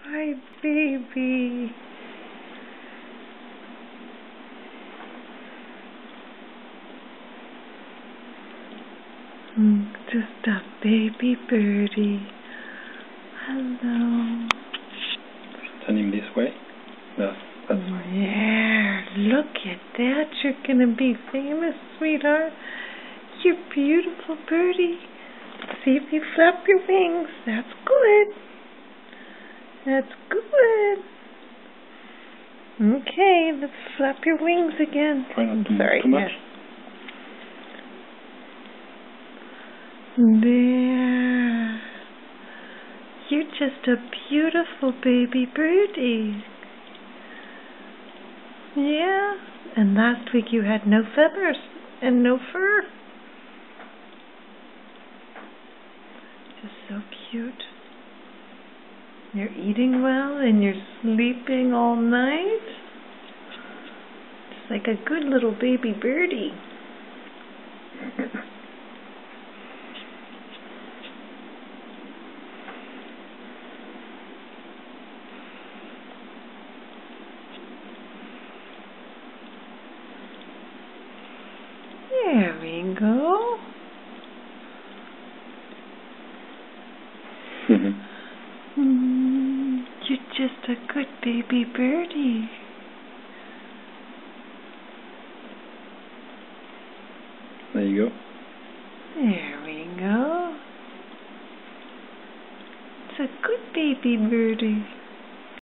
Hi, baby. Just a baby birdie. Hello. Send him this way? No, that's fine. Yeah, look at that. You're going to be famous, sweetheart. You're beautiful, birdie. See if you flap your wings. That's good. That's good. Okay, let's flap your wings again. Try not to move Sorry, too much. There. You're just a beautiful baby birdie. Yeah, and last week you had no feathers and no fur. Just so cute. You're eating well and you're sleeping all night. Just like a good little baby birdie. There we go. You're just a good baby birdie.